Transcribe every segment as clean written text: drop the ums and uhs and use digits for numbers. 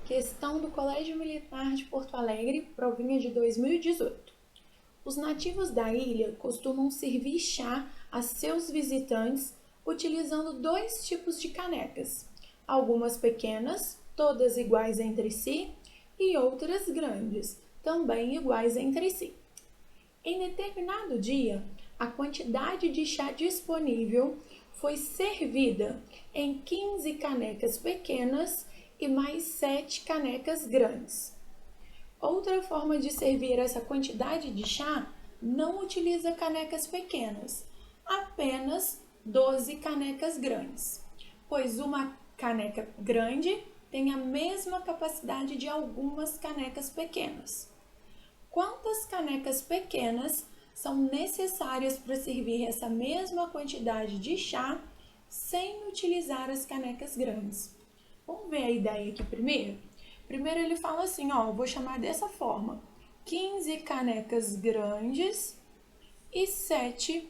Questão do Colégio Militar de Porto Alegre, provinha de 2018. Os nativos da ilha costumam servir chá a seus visitantes utilizando dois tipos de canecas, algumas pequenas, todas iguais entre si, e outras grandes, também iguais entre si. Em determinado dia, a quantidade de chá disponível foi servida em 15 canecas pequenas e mais 7 canecas grandes. Outra forma de servir essa quantidade de chá não utiliza canecas pequenas, apenas 12 canecas grandes, pois uma caneca grande tem a mesma capacidade de algumas canecas pequenas. Quantas canecas pequenas são necessárias para servir essa mesma quantidade de chá sem utilizar as canecas grandes? Vamos ver a ideia aqui primeiro? Primeiro ele fala assim, vou chamar dessa forma, 15 canecas grandes e 7,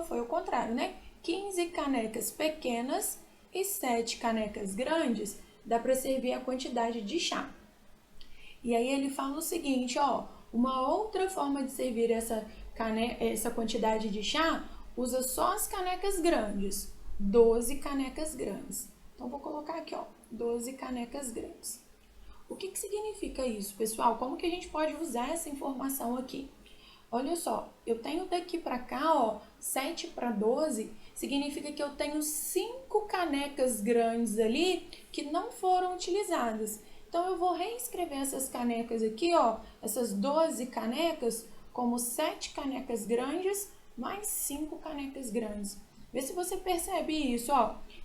foi o contrário, né? 15 canecas pequenas e 7 canecas grandes, dá para servir a quantidade de chá. E aí ele fala o seguinte, uma outra forma de servir essa quantidade de chá, usa só as canecas grandes, 12 canecas grandes. Então, vou colocar aqui, 12 canecas grandes. O que significa isso, pessoal? Como que a gente pode usar essa informação aqui? Olha só, eu tenho daqui para cá, 7 para 12, significa que eu tenho 5 canecas grandes ali que não foram utilizadas. Então, eu vou reescrever essas canecas aqui, essas 12 canecas, como 7 canecas grandes mais 5 canecas grandes. Vê se você percebe isso,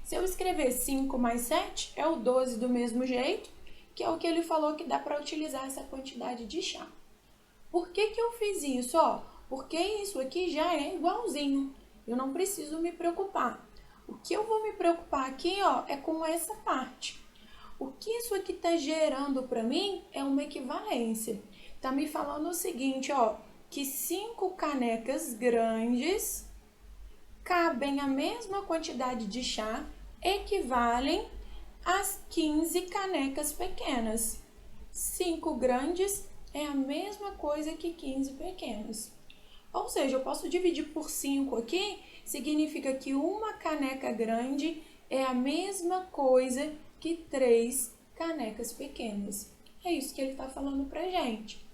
Se eu escrever 5 mais 7, é o 12 do mesmo jeito, que é o que ele falou que dá para utilizar essa quantidade de chá. Por que eu fiz isso, Porque isso aqui já é igualzinho. Eu não preciso me preocupar. O que eu vou me preocupar aqui, é com essa parte. O que isso aqui está gerando para mim é uma equivalência. Está me falando o seguinte, que 5 canecas grandes cabem a mesma quantidade de chá, equivalem às 15 canecas pequenas. 5 grandes é a mesma coisa que 15 pequenas. Ou seja, eu posso dividir por 5 aqui, significa que uma caneca grande é a mesma coisa que 3 canecas pequenas. É isso que ele está falando pra gente.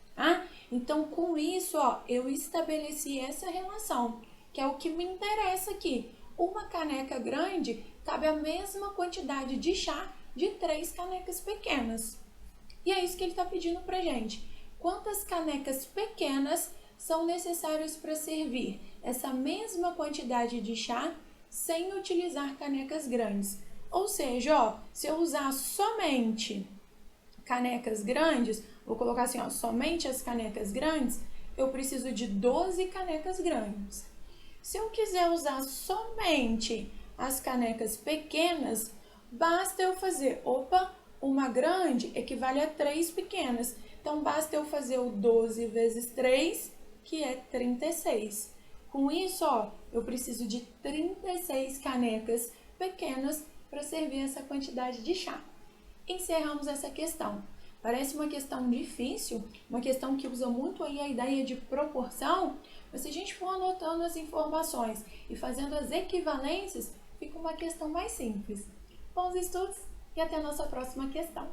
Então, com isso, eu estabeleci essa relação, que é o que me interessa aqui. Uma caneca grande cabe a mesma quantidade de chá de 3 canecas pequenas. E é isso que ele está pedindo pra gente. Quantas canecas pequenas são necessárias para servir essa mesma quantidade de chá sem utilizar canecas grandes? Ou seja, se eu usar somente canecas grandes, vou colocar assim, somente as canecas grandes, eu preciso de 12 canecas grandes. Se eu quiser usar somente as canecas pequenas, basta eu fazer, uma grande equivale a 3 pequenas. Então, basta eu fazer o 12 vezes 3, que é 36. Com isso, eu preciso de 36 canecas pequenas para servir essa quantidade de chá. Encerramos essa questão. Parece uma questão difícil, uma questão que usa muito aí a ideia de proporção, mas se a gente for anotando as informações e fazendo as equivalências, fica uma questão mais simples. Bons estudos e até a nossa próxima questão.